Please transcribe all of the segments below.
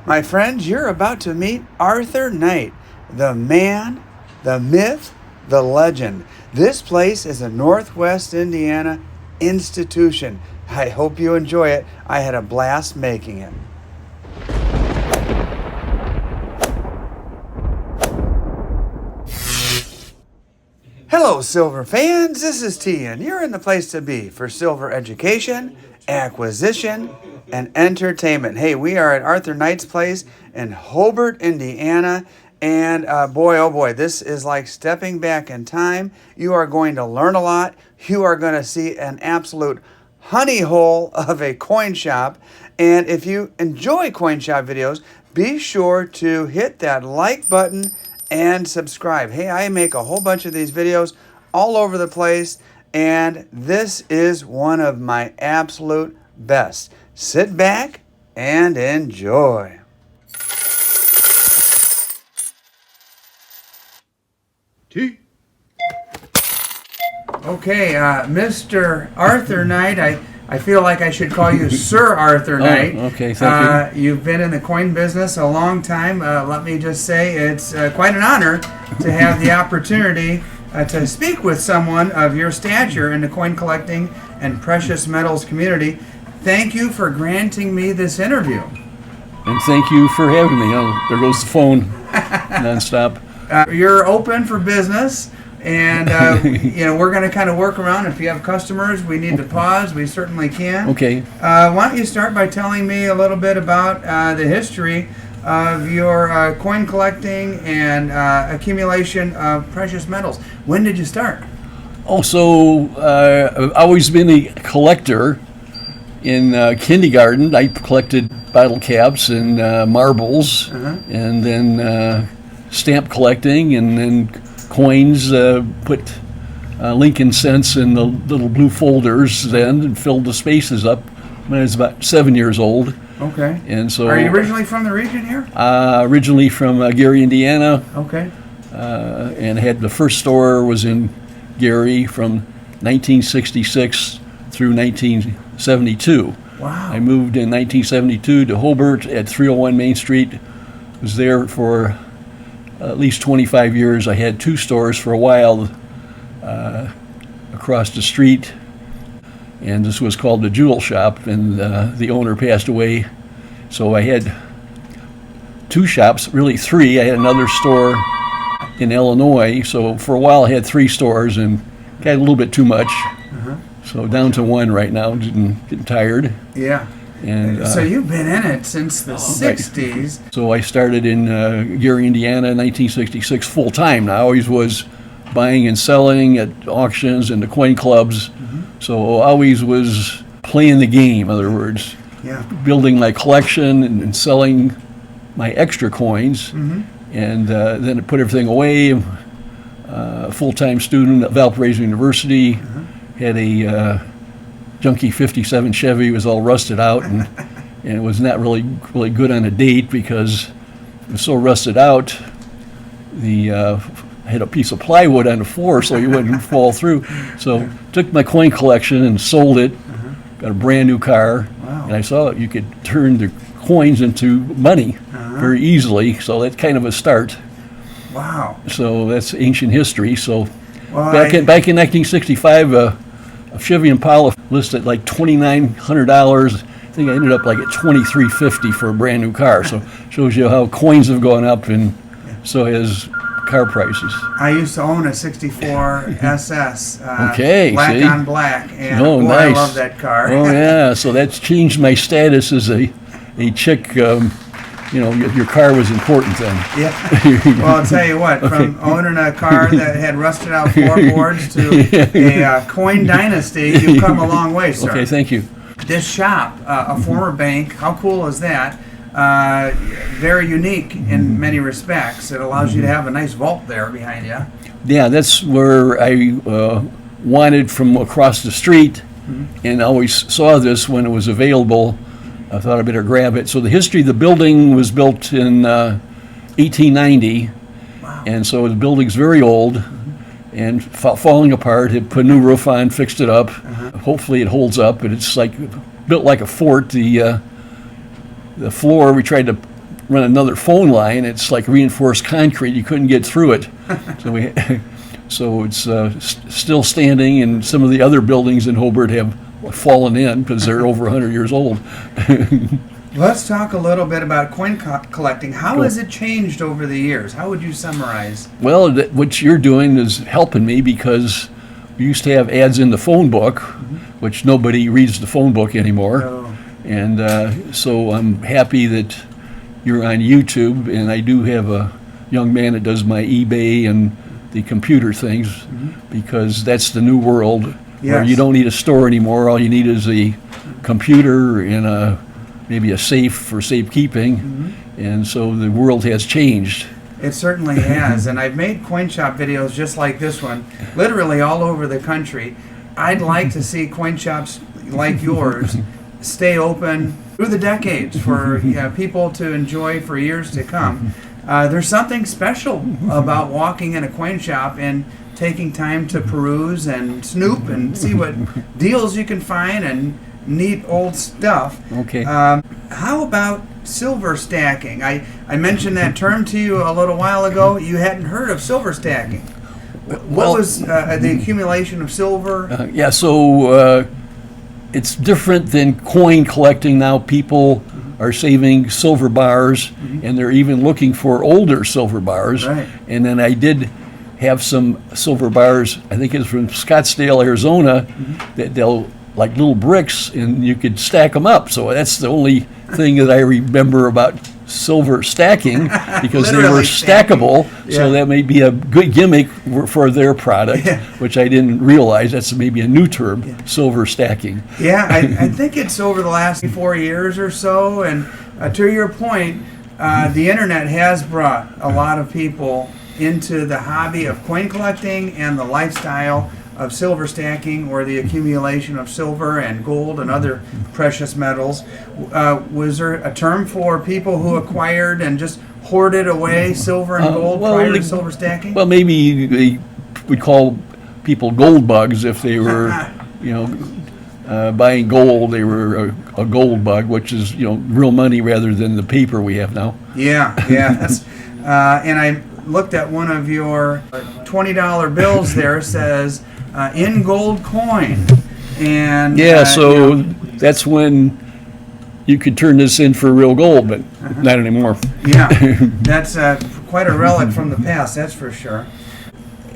My friends, you're about to meet Arthur Knight, the man, the myth, the legend. This place is a Northwest Indiana institution. I hope you enjoy it. I had a blast making it. Hello, Silver fans. This is T, and you're in the place to be for Silver education, acquisition, and entertainment. Hey, we are at Arthur Knight's place in Hobart, Indiana. And boy, oh boy, this is like stepping back in time. You are going to learn a lot. You are going to see an absolute honey hole of a coin shop. And if you enjoy coin shop videos, be sure to hit that like button and subscribe. Hey, I make a whole bunch of these videos all over the place, and this is one of my absolute best. Sit back and enjoy. T. Okay, Mr. Arthur Knight, I feel like I should call you Sir Arthur Knight. Okay, thank you. You've been in the coin business a long time. Let me just say it's quite an honor to have the opportunity to speak with someone of your stature in the coin collecting and precious metals community. Thank you for granting me this interview. And thank you for having me. Oh, there goes the phone nonstop. You're open for business, and we're going to kind of work around. If you have customers, we need to pause. We certainly can. Okay. Why don't you start by telling me a little bit about the history of your coin collecting and accumulation of precious metals. When did you start? Also, I've always been a collector. In kindergarten, I collected bottle caps and marbles, and then stamp collecting, and then coins. Put Lincoln cents in the little blue folders then, and filled the spaces up when I was about 7 years old. Okay. And so, are you originally from the region here? Originally from Gary, Indiana. Okay. And had the first store was in Gary from 1966 through 1972. Wow. I moved in 1972 to Hobart at 301 Main Street. Was there for at least 25 years. I had two stores for a while across the street, and this was called the Jewel Shop, and the owner passed away. So I had two shops, really three. I had another store in Illinois, so for a while I had three stores and got a little bit too much. So down to one right now, getting tired. Yeah. And so you've been in it since the 60s. So I started in Gary, Indiana in 1966 full time. I always was buying and selling at auctions and the coin clubs. So I always was playing the game, in other words. Yeah. Building my collection and selling my extra coins. And then I put everything away. Full-time student at Valparaiso University. Had a junky 57 Chevy. It was all rusted out, and it was not really good on a date because it was so rusted out. I had a piece of plywood on the floor so you wouldn't fall through. So took my coin collection and sold it. Got a brand new car. Wow. And I saw you could turn the coins into money very easily. So that's kind of a start. Wow. So that's ancient history. So Well, back in 1965, a Chevy Impala listed like $2,900. I think I ended up like at $2,350 for a brand new car. So shows you how coins have gone up, and so has car prices. I used to own a 64 SS, Okay, black see? on black, and Oh, boy, nice. I love that car. Oh yeah, so that's changed my status as a chick. Your car was important then. Yeah. Well, I'll tell you what, from owning a car that had rusted out floorboards to a coin dynasty, you've come a long way, sir. Okay, thank you. This shop, a former bank, how cool is that? Very unique in many respects. It allows you to have a nice vault there behind you. Yeah, that's where I wanted from across the street, and I always saw this when it was available. I thought I better grab it. So the history of the building was built in 1890, and so the building's very old and falling apart. It put a new roof on, fixed it up. Hopefully it holds up, but it's like built like a fort. The floor, we tried to run another phone line. It's like reinforced concrete. You couldn't get through it. So it's still standing, and some of the other buildings in Hobart have fallen in because they're over 100 years old. Let's talk a little bit about coin collecting. How has it changed over the years? How would you summarize? Well, what you're doing is helping me, because we used to have ads in the phone book, which nobody reads the phone book anymore. Oh. And so I'm happy that you're on YouTube, and I do have a young man that does my eBay and the computer things, because that's the new world where Yes. you don't need a store anymore. All you need is a computer and maybe a safe for safekeeping. And so the world has changed. It certainly has, and I've made coin shop videos just like this one, literally all over the country. I'd like to see coin shops like yours stay open through the decades for people to enjoy for years to come. There's something special about walking in a coin shop and taking time to peruse and snoop and see what deals you can find and neat old stuff. Okay. How about silver stacking? I mentioned that term to you a little while ago. You hadn't heard of silver stacking. What was the accumulation of silver? So it's different than coin collecting now. People are saving silver bars, and they're even looking for older silver bars. Right. And then I did have some silver bars, I think it's from Scottsdale, Arizona, that they'll like little bricks, and you could stack them up. So that's the only thing that I remember about silver stacking, because they were Literally stacking. stackable. Yeah. So that may be a good gimmick for their product, which I didn't realize. That's maybe a new term, silver stacking. Yeah, I think it's over the last 4 years or so. And to your point, the internet has brought a lot of people into the hobby of coin collecting and the lifestyle of silver stacking, or the accumulation of silver and gold and other precious metals. Was there a term for people who acquired and just hoarded away silver and gold prior to silver stacking? Well, maybe we'd call people gold bugs if they were, buying gold. They were a gold bug, which is real money rather than the paper we have now. Yeah. That's, and I looked at one of your $20 bills. There says in gold coin, and so that's when you could turn this in for real gold, but not anymore. Yeah, that's quite a relic from the past, that's for sure.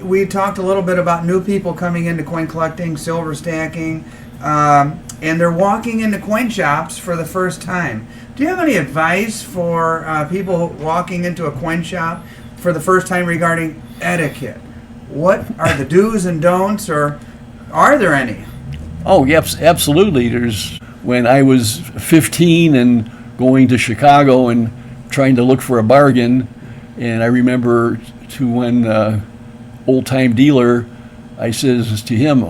We talked a little bit about new people coming into coin collecting, silver stacking, and they're walking into coin shops for the first time. Do you have any advice for people walking into a coin shop for the first time regarding etiquette? What are the do's and don'ts, or are there any? Oh, yes, absolutely. When I was 15 and going to Chicago and trying to look for a bargain, and I remember to one old-time dealer, I says to him,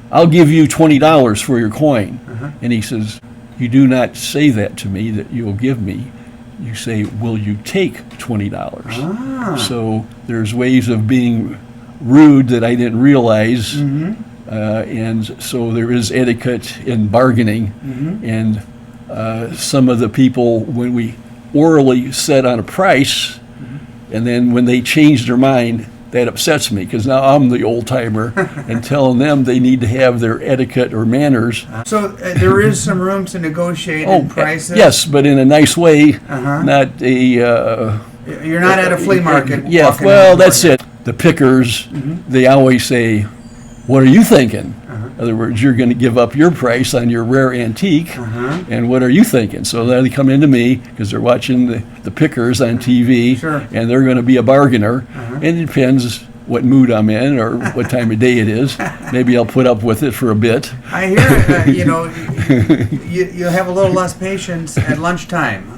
"I'll give you $20 for your coin." And he says, "You do not say that to me, that you'll give me. You say, will you take $20? So there's ways of being rude that I didn't realize. And so there is etiquette in bargaining. And some of the people, when we orally set on a price, and then when they change their mind, that upsets me, because now I'm the old timer and telling them they need to have their etiquette or manners. So there is some room to negotiate in prices? Yes, but in a nice way, not a... You're not at a flea market. Yeah, well, that's it. The pickers, they always say, "What are you thinking?" In other words, you're going to give up your price on your rare antique, and what are you thinking? So they come into me because they're watching the pickers on TV, and they're going to be a bargainer. And it depends what mood I'm in or what time of day it is. Maybe I'll put up with it for a bit. I hear you have a little less patience at lunchtime.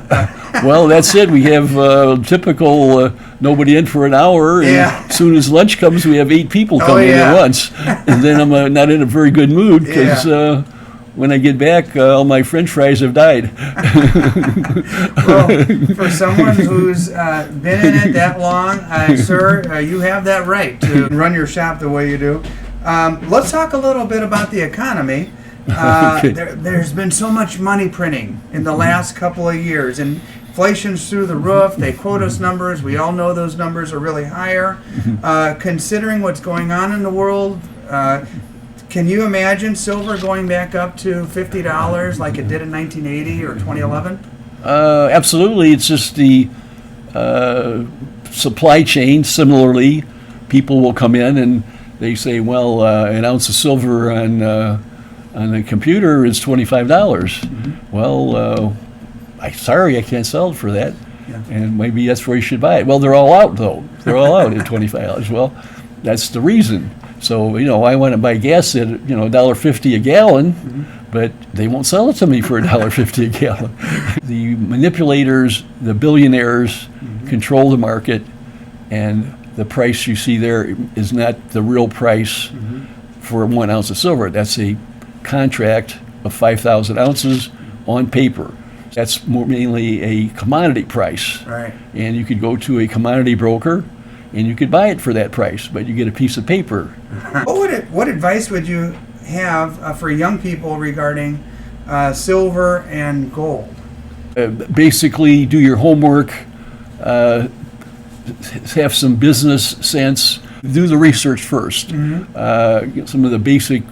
Well, that's it. We have typical nobody in for an hour, and as soon as lunch comes, we have 8 people coming in at once. And then I'm not in a very good mood, because when I get back, all my French fries have died. Well, for someone who's been in it that long, sir, you have that right to run your shop the way you do. Let's talk a little bit about the economy. There's been so much money printing in the last couple of years, and inflation's through the roof. They quote us numbers. We all know those numbers are really higher. Considering what's going on in the world, can you imagine silver going back up to $50 like it did in 1980 or 2011? Absolutely. It's just the supply chain. Similarly, people will come in and they say, well, an ounce of silver on the computer is $25. Well, sorry, I can't sell it for that. Yeah. And maybe that's where you should buy it. Well, they're all out, though. They're all out at $25. Well, that's the reason. So, I want to buy gas at, $1.50 a gallon, but they won't sell it to me for $1.50 a gallon. The manipulators, the billionaires control the market, and the price you see there is not the real price for 1 ounce of silver. That's a contract of 5,000 ounces on paper. That's mainly a commodity price. Right. And you could go to a commodity broker and you could buy it for that price, but you get a piece of paper. What advice would you have for young people regarding silver and gold? Basically, do your homework, have some business sense, do the research first. Get some of the basic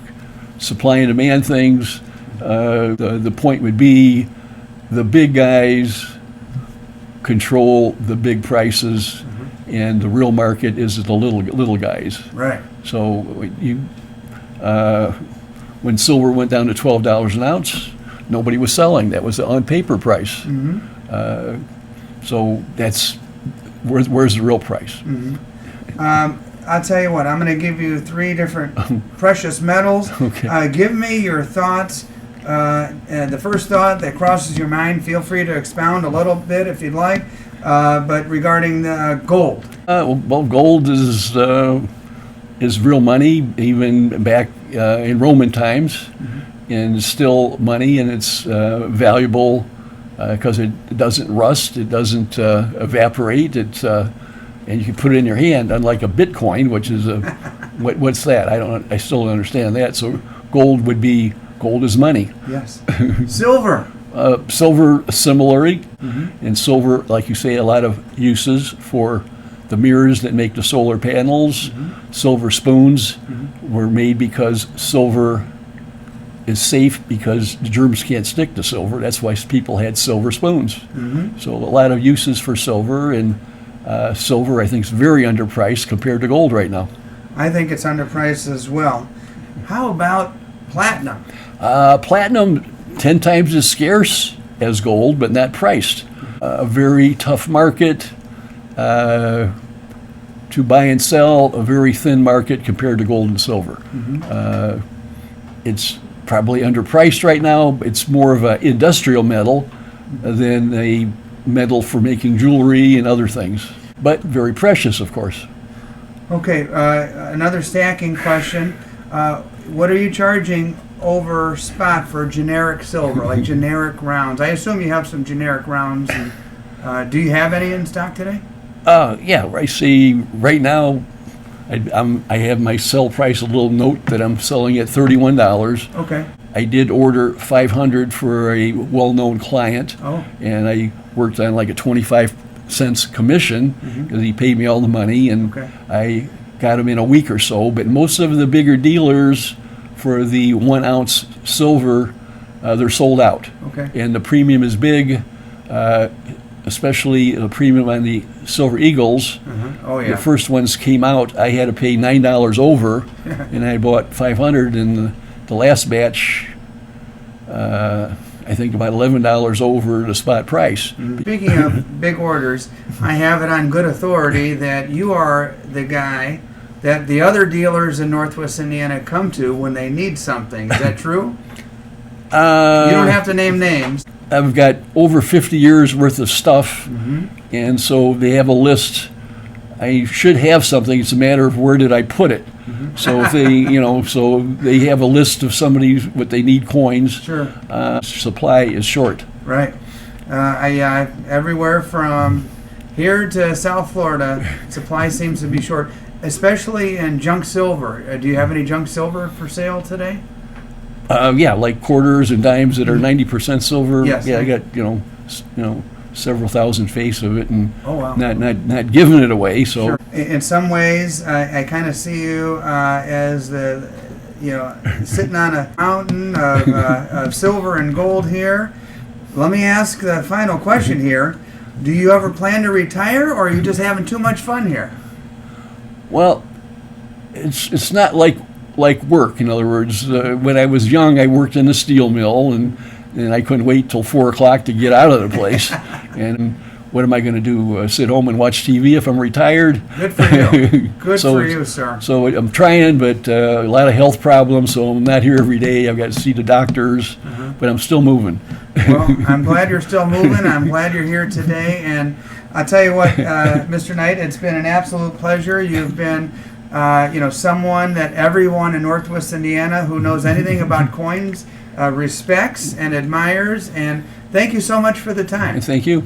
supply and demand things. The point would be the big guys control the big prices, and the real market is the little guys. Right. So when silver went down to $12 an ounce, nobody was selling. That was the on paper price. So that's where's the real price? I'll tell you what, I'm going to give you 3 different precious metals. Okay. Give me your thoughts. The first thought that crosses your mind, feel free to expound a little bit if you'd like, but regarding gold. Well, gold is real money, even back in Roman times, and it's still money, and it's valuable because it doesn't rust, it doesn't evaporate, and you can put it in your hand, unlike a Bitcoin, which is what's that? I still don't understand that. So gold is money. Yes. Silver. Silver, similarly, and silver, like you say, a lot of uses for the mirrors that make the solar panels. Silver spoons were made because silver is safe because the germs can't stick to silver. That's why people had silver spoons. So a lot of uses for silver, and silver, I think, is very underpriced compared to gold right now. I think it's underpriced as well. How about platinum? Platinum, 10 times as scarce as gold, but not priced. A very tough market to buy and sell, a very thin market compared to gold and silver. It's probably underpriced right now. It's more of an industrial metal than a metal for making jewelry and other things, but very precious, of course. Okay, another stacking question. What are you charging over spot for generic silver, like generic rounds? I assume you have some generic rounds. And, do you have any in stock today? Yeah, I see right now I have my sell price, a little note that I'm selling at $31. Okay. I did order 500 for a well-known client, and I worked on like a 25 cents commission because he paid me all the money, and I got them in a week or so. But most of the bigger dealers for the 1 ounce silver, they're sold out. Okay. And the premium is big, especially the premium on the Silver Eagles. Oh, yeah. The first ones came out, I had to pay $9 over, and I bought 500, and the last batch, I think about $11 over the spot price. Speaking of big orders, I have it on good authority that you are the guy that the other dealers in Northwest Indiana come to when they need something. Is that true? You don't have to name names. I've got over 50 years worth of stuff, and so they have a list. I should have something. It's a matter of where did I put it. So if they, so they have a list of somebody's what they need coins. Sure. Supply is short. Right. Everywhere from here to South Florida, supply seems to be short, especially in junk silver. Do you have any junk silver for sale today? Yeah, like quarters and dimes that are 90% silver. Yes. Yeah, I got several thousand face of it and Oh, wow. not giving it away. So Sure. In some ways, I kind of see you as the, sitting on a mountain of silver and gold here. Let me ask the final question here. Do you ever plan to retire, or are you just having too much fun here? well, it's not like work. In other words, when I was young, I worked in a steel mill, and I couldn't wait till 4 o'clock to get out of the place. And what am I going to do? Sit home and watch TV if I'm retired? Good for you. Good So- for you, sir. So I'm trying, but a lot of health problems, so I'm not here every day. I've got to see the doctors, but I'm still moving. Well, I'm glad you're still moving. I'm glad you're here today. And I'll tell you what, Mr. Knight, it's been an absolute pleasure. You've been, someone that everyone in Northwest Indiana who knows anything about coins respects and admires. And thank you so much for the time. Thank you.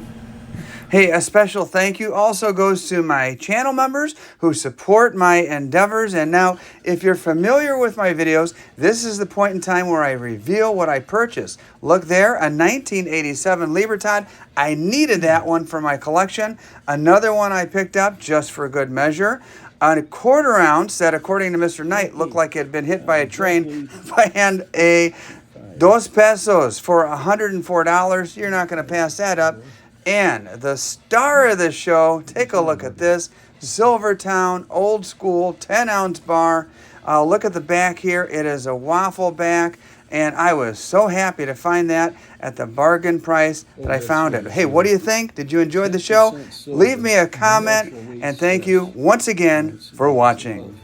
Hey, a special thank you also goes to my channel members who support my endeavors. And now, if you're familiar with my videos, this is the point in time where I reveal what I purchased. Look there, a 1987 Libertad. I needed that one for my collection. Another one I picked up just for good measure. A quarter ounce that, according to Mr. Knight, looked like it had been hit by a train. And a dos pesos for $104. You're not going to pass that up. And the star of the show, take a look at this, Silvertown Old School 10-ounce bar. Look at the back here. It is a waffle back, and I was so happy to find that at the bargain price that I found it. Hey, what do you think? Did you enjoy the show? Leave me a comment, and thank you once again for watching.